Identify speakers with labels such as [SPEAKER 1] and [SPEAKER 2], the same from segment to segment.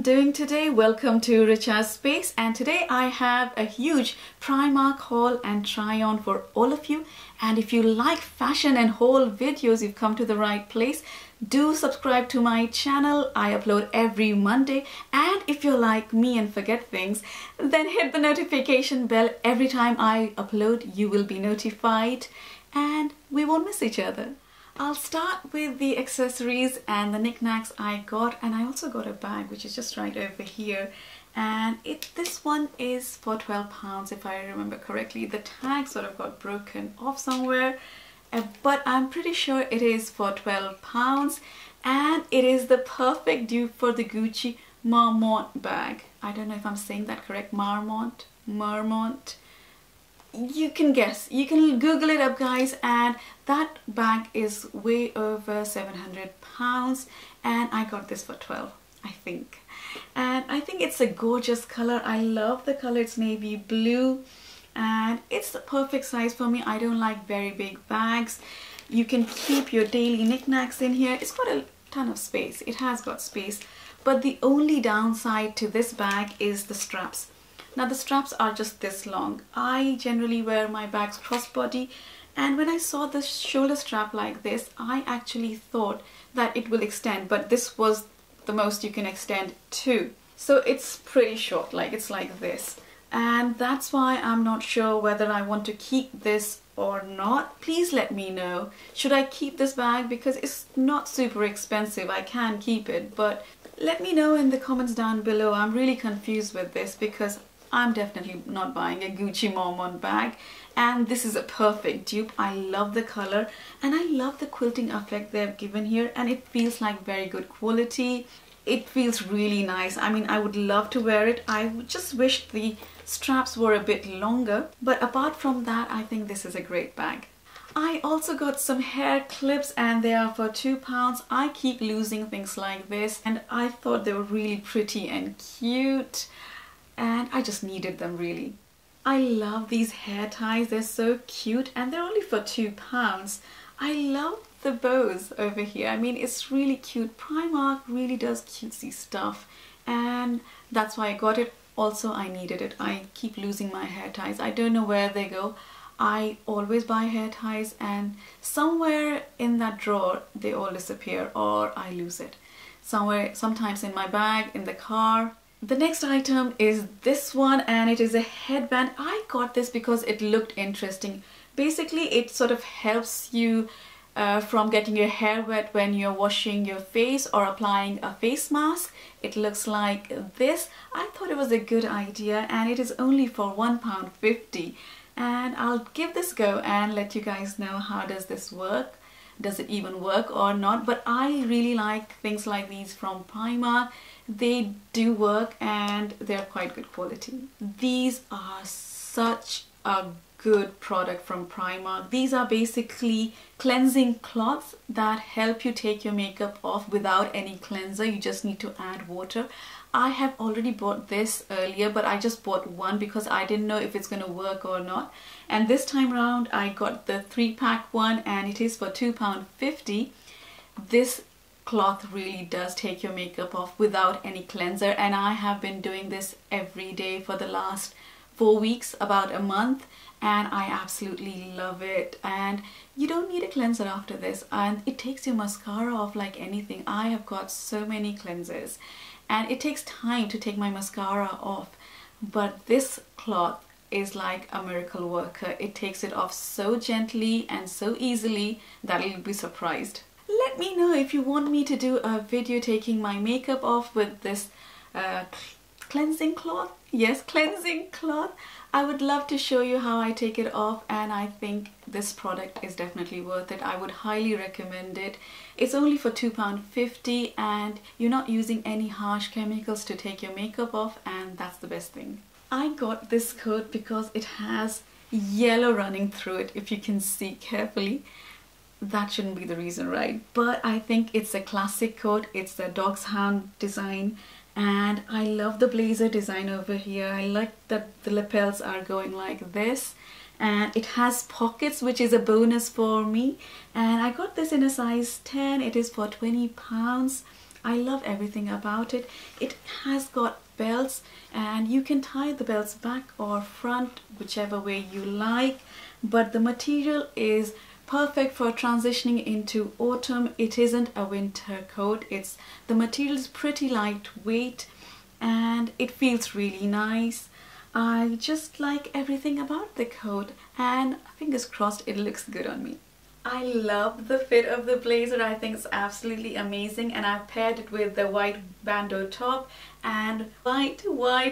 [SPEAKER 1] everyone doing today? Welcome to Richa'S space, and today I have a huge Primark haul and try on for all of you. And if you like fashion and haul videos, you've come to the right place. Do subscribe to my channel. I upload every Monday, and if you're like me and forget things, then hit the notification bell. Every time I upload, you will be notified and we won't miss each other. I'll start with the accessories and the knickknacks I got, and I also got a bag which is just right over here, and this one is for £12 if I remember correctly. The tag sort of got broken off somewhere, but I'm pretty sure it is for £12, and it is the perfect dupe for the Gucci Marmont bag. I don't know if I'm saying that correct. Marmont. You can guess, you can Google it up, guys, and that bag is way over £700, and I got this for 12, I think. And I think it's a gorgeous color. I love the color. It's navy blue and it's the perfect size for me. I don't like very big bags. You can keep your daily knickknacks in here. It's got a ton of space. It has got space, but the only downside to this bag is the straps. Now the straps are just this long. I generally wear my bags crossbody, and when I saw the shoulder strap like this, I actually thought that it will extend, but this was the most you can extend to. So it's pretty short, like it's like this. And that's why I'm not sure whether I want to keep this or not. Please let me know. Should I keep this bag? Because it's not super expensive. I can keep it, but let me know in the comments down below. I'm really confused with this because I'm definitely not buying a Gucci Marmont bag, and this is a perfect dupe. I love the color and I love the quilting effect they've given here, and it feels like very good quality. It feels really nice. I mean, I would love to wear it. I just wish the straps were a bit longer, but apart from that, I think this is a great bag. I also got some hair clips, and they are for £2. I keep losing things like this, and I thought they were really pretty and cute, and I just needed them really. I love these hair ties. They're so cute, and they're only for £2. I love the bows over here. I mean, it's really cute. Primark really does cutesy stuff, and that's why I got it. Also, I needed it. I keep losing my hair ties. I don't know where they go. I always buy hair ties, and somewhere in that drawer they all disappear, or I lose it. Sometimes in my bag, in the car. The next item is this one, and it is a headband. I got this because it looked interesting. Basically, it sort of helps you from getting your hair wet when you're washing your face or applying a face mask. It looks like this. I thought it was a good idea, and it is only for £1.50. And I'll give this a go and let you guys know how does this work. Does it even work or not? But I really like things like these from Primark. They do work, and they're quite good quality. These are such a good product from Primark. These are basically cleansing cloths that help you take your makeup off without any cleanser. You just need to add water. I have already bought this earlier, but I just bought one because I didn't know if it's going to work or not. And this time around I got the 3-pack one, and it is for £2.50. This cloth really does take your makeup off without any cleanser, and I have been doing this every day for the last 4 weeks, about a month, and I absolutely love it. And you don't need a cleanser after this, and it takes your mascara off like anything. I have got so many cleansers, and it takes time to take my mascara off, but this cloth is like a miracle worker. It takes it off so gently and so easily that you'll be surprised. Let me know if you want me to do a video taking my makeup off with this cleansing cloth. Yes, cleansing cloth. I would love to show you how I take it off, and I think this product is definitely worth it. I would highly recommend it. It's only for £2.50, and you're not using any harsh chemicals to take your makeup off, and that's the best thing. I got this coat because it has yellow running through it, if you can see carefully. That shouldn't be the reason, right? But I think it's a classic coat. It's the dog's hound design, and I love the blazer design over here. I like that the lapels are going like this, and it has pockets, which is a bonus for me. And I got this in a size 10. It is for £20. I love everything about it. It has got belts and you can tie the belts back or front, whichever way you like, but the material is perfect for transitioning into autumn. It isn't a winter coat. The material is pretty lightweight and it feels really nice. I just like everything about the coat, and fingers crossed it looks good on me. I love the fit of the blazer. I think it's absolutely amazing, and I've paired it with the white bandeau top and white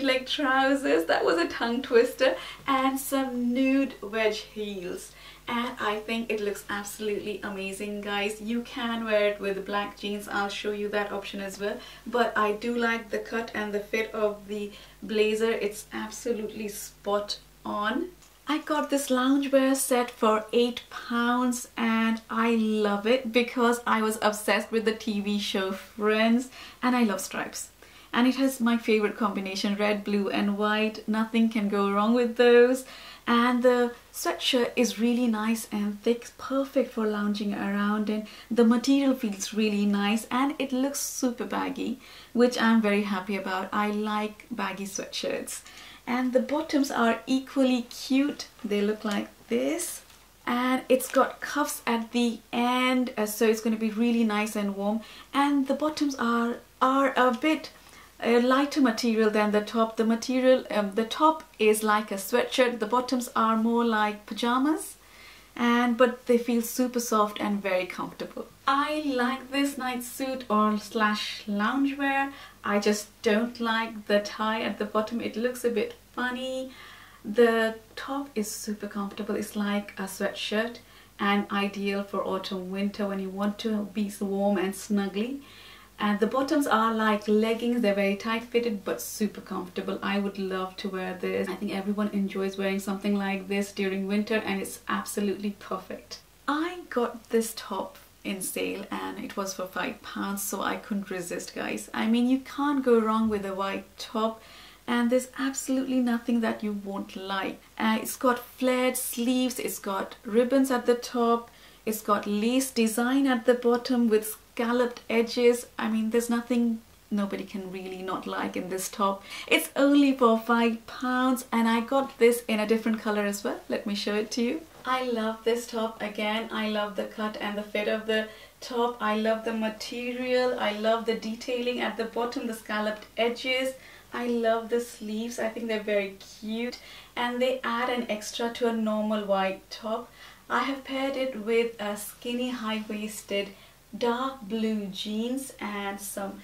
[SPEAKER 1] leg trousers. That was a tongue twister, and some nude wedge heels. And I think it looks absolutely amazing, guys. You can wear it with black jeans. I'll show you that option as well. But I do like the cut and the fit of the blazer. It's absolutely spot on. I got this loungewear set for £8 and I love it because I was obsessed with the TV show Friends, and I love stripes. And it has my favorite combination, red, blue and white. Nothing can go wrong with those. And the sweatshirt is really nice and thick, perfect for lounging around in. The material feels really nice and it looks super baggy, which I'm very happy about. I like baggy sweatshirts. And the bottoms are equally cute. They look like this. And it's got cuffs at the end, so it's going to be really nice and warm. And the bottoms are a bit lighter material than the top. The material, the top is like a sweatshirt. The bottoms are more like pajamas, but they feel super soft and very comfortable. I like this night suit or slash loungewear. I just don't like the tie at the bottom. It looks a bit funny. The top is super comfortable. It's like a sweatshirt and ideal for autumn winter when you want to be warm and snuggly. And the bottoms are like leggings. They're very tight fitted but super comfortable. I would love to wear this. I think everyone enjoys wearing something like this during winter, and it's absolutely perfect. I got this top in sale and it was for £5, so I couldn't resist, guys. I mean, you can't go wrong with a white top, and there's absolutely nothing that you won't like. It's got flared sleeves, it's got ribbons at the top, it's got lace design at the bottom with scalloped edges. I mean, there's nothing nobody can really not like in this top. It's only for £5 and I got this in a different color as well. Let me show it to you. I love this top again. I love the cut and the fit of the top. I love the material. I love the detailing at the bottom, the scalloped edges. I love the sleeves. I think they're very cute and they add an extra to a normal white top. I have paired it with a skinny high-waisted dark blue jeans and some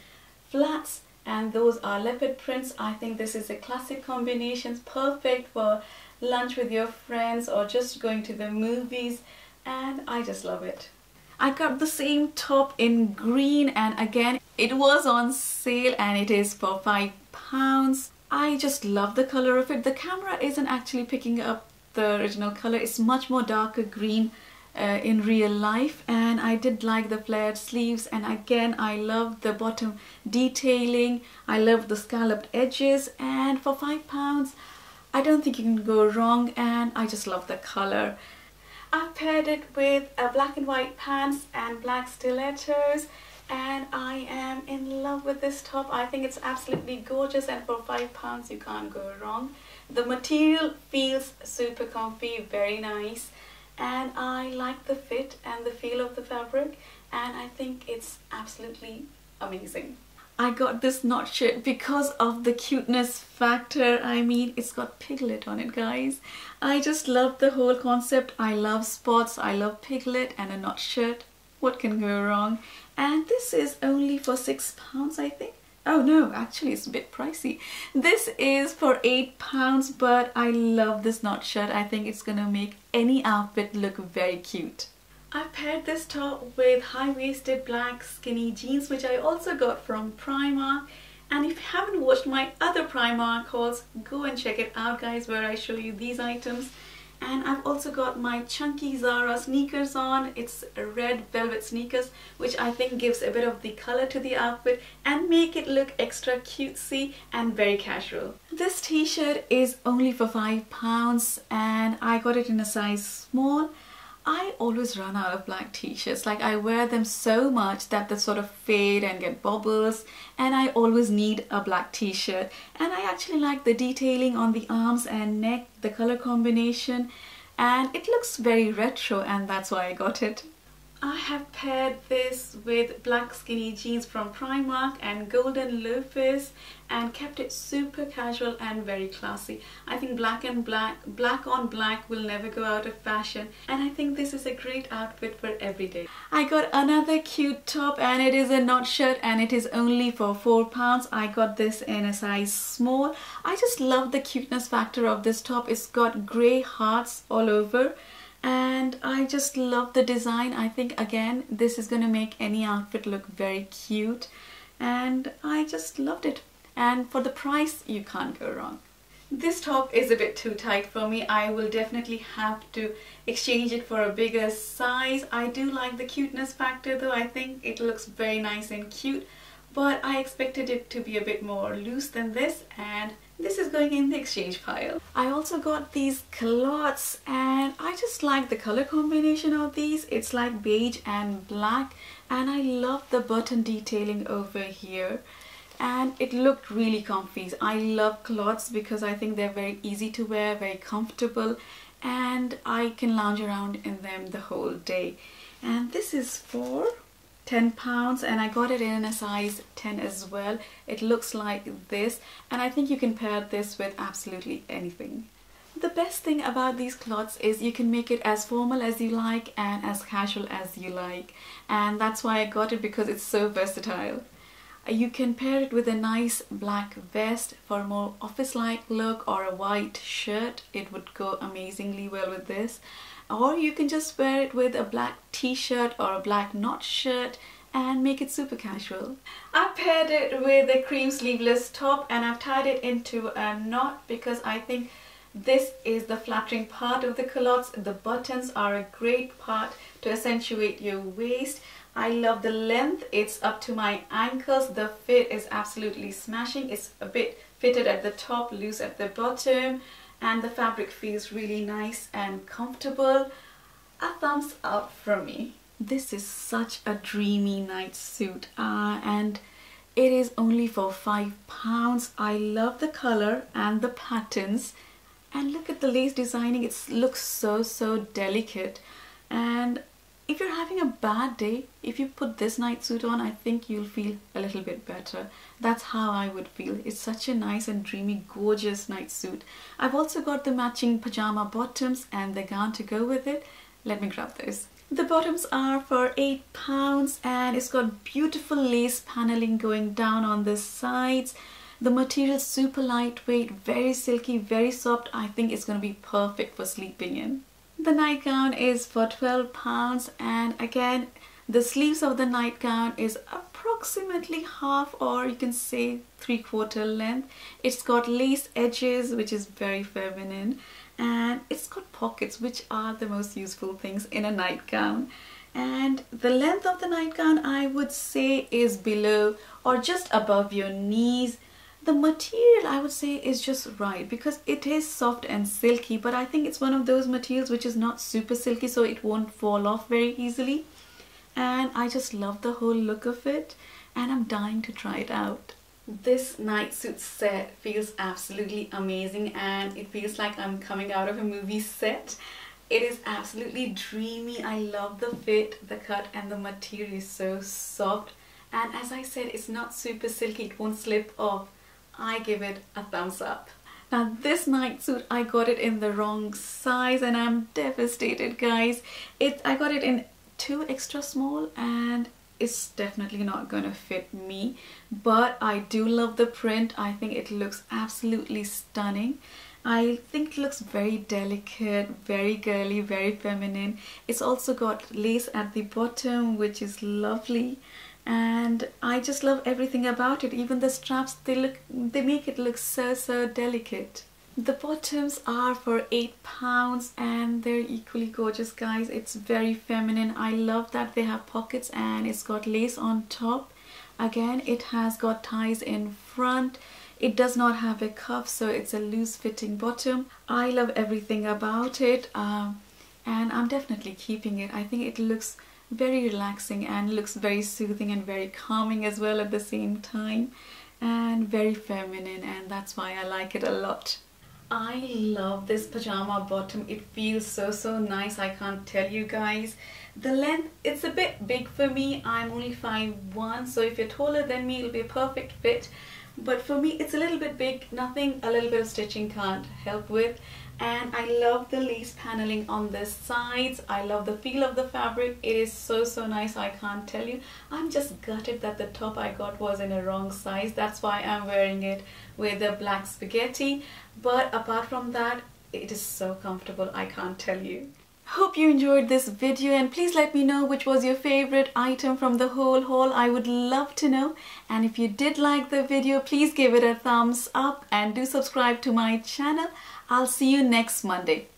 [SPEAKER 1] flats, and those are leopard prints. I think this is a classic combination, perfect for lunch with your friends or just going to the movies, and I just love it. I got the same top in green, and again it was on sale and it is for £5. I just love the color of it. The camera isn't actually picking up the original color. It's much more darker green in real life, and I did like the flared sleeves, and again I love the bottom detailing. I love the scalloped edges, and for £5 I don't think you can go wrong, and I just love the color. I've paired it with a black and white pants and black stilettos, and I am in love with this top. I think it's absolutely gorgeous, and for £5 you can't go wrong. The material feels super comfy, very nice, and I like the fit and the feel of the fabric, and I think it's absolutely amazing. I got this knot shirt because of the cuteness factor. I mean, it's got piglet on it, guys. I just love the whole concept. I love spots, I love piglet and a knot shirt. What can go wrong? And this is only for £6, I think. Oh no, actually it's a bit pricey. This is for £8, but I love this knot shirt. I think it's gonna make any outfit look very cute. I paired this top with high-waisted black skinny jeans, which I also got from Primark. And if you haven't watched my other Primark hauls, go and check it out, guys, where I show you these items. And I've also got my chunky Zara sneakers on. It's red velvet sneakers, which I think gives a bit of the color to the outfit and make it look extra cutesy and very casual. This t-shirt is only for £5 and I got it in a size small. I always run out of black t-shirts. Like I wear them so much that they sort of fade and get bubbles, and I always need a black t-shirt. And I actually like the detailing on the arms and neck, the color combination, and it looks very retro, and that's why I got it. I have paired this with black skinny jeans from Primark and golden loafers and kept it super casual and very classy. I think black on black will never go out of fashion, and I think this is a great outfit for every day. I got another cute top, and it is a knot shirt, and it is only for £4. I got this in a size small. I just love the cuteness factor of this top. It's got grey hearts all over, and I just love the design. I think again this is going to make any outfit look very cute, and I just loved it. And for the price, you can't go wrong. This top is a bit too tight for me. I will definitely have to exchange it for a bigger size. I do like the cuteness factor though. I think it looks very nice and cute, but I expected it to be a bit more loose than this, and this is going in the exchange pile. I also got these culottes, and I just like the color combination of these. It's like beige and black, and I love the button detailing over here, and it looked really comfy. I love culottes because I think they're very easy to wear, very comfortable, and I can lounge around in them the whole day. And this is for £10, and I got it in a size 10 as well. It looks like this, and I think you can pair this with absolutely anything. The best thing about these cloths is you can make it as formal as you like and as casual as you like, and that's why I got it, because it's so versatile. You can pair it with a nice black vest for a more office-like look, or a white shirt. It would go amazingly well with this. Or you can just wear it with a black t-shirt or a black knot shirt and make it super casual. I paired it with a cream sleeveless top, and I've tied it into a knot because I think this is the flattering part of the culottes. The buttons are a great part to accentuate your waist. I love the length. It's up to my ankles. The fit is absolutely smashing. It's a bit fitted at the top, loose at the bottom, and the fabric feels really nice and comfortable. A thumbs up from me. This is such a dreamy night suit, and it is only for £5. I love the color and the patterns, and look at the lace designing. It looks so delicate, and if you're having a bad day, if you put this night suit on, I think you'll feel a little bit better. That's how I would feel. It's such a nice and dreamy, gorgeous night suit. I've also got the matching pajama bottoms and the gown to go with it. Let me grab those. The bottoms are for £8, and it's got beautiful lace paneling going down on the sides. The material is super lightweight, very silky, very soft. I think it's going to be perfect for sleeping in. The nightgown is for £12, and again the sleeves of the nightgown is approximately half, or you can say 3/4 length. It's got lace edges, which is very feminine, and it's got pockets, which are the most useful things in a nightgown. And the length of the nightgown, I would say, is below or just above your knees. The material, I would say, is just right because it is soft and silky, but I think it's one of those materials which is not super silky, so it won't fall off very easily. And I just love the whole look of it, and I'm dying to try it out. This night suit set feels absolutely amazing, and it feels like I'm coming out of a movie set. It is absolutely dreamy. I love the fit, the cut, and the material is so soft. And as I said, it's not super silky, it won't slip off. I give it a thumbs up. Now this night suit, I got it in the wrong size, and I'm devastated, guys. I got it in 2 extra small, and it's definitely not gonna fit me, but I do love the print. I think it looks absolutely stunning. I think it looks very delicate, very girly, very feminine. It's also got lace at the bottom, which is lovely, and I just love everything about it. Even the straps, they make it look so delicate. The bottoms are for £8, and they're equally gorgeous, guys. It's very feminine. I love that they have pockets and it's got lace on top. Again, it has got ties in front. It does not have a cuff, so it's a loose fitting bottom. I love everything about it. and I'm definitely keeping it. I think it looks very relaxing and looks very soothing and very calming as well at the same time, and very feminine, and that's why I like it a lot. I love this pajama bottom. It feels so nice. I can't tell you guys. The length, it's a bit big for me. I'm only 5'1", so if you're taller than me, it'll be a perfect fit. But for me, it's a little bit big. Nothing a little bit of stitching can't help with. And I love the lace paneling on the sides. I love the feel of the fabric. It is so nice. I can't tell you. I'm just gutted that the top I got was in a wrong size. That's why I'm wearing it with the black spaghetti. But apart from that, it is so comfortable. I can't tell you. Hope you enjoyed this video, and please let me know which was your favorite item from the whole haul. I would love to know. And if you did like the video, please give it a thumbs up and do subscribe to my channel. I'll see you next Monday.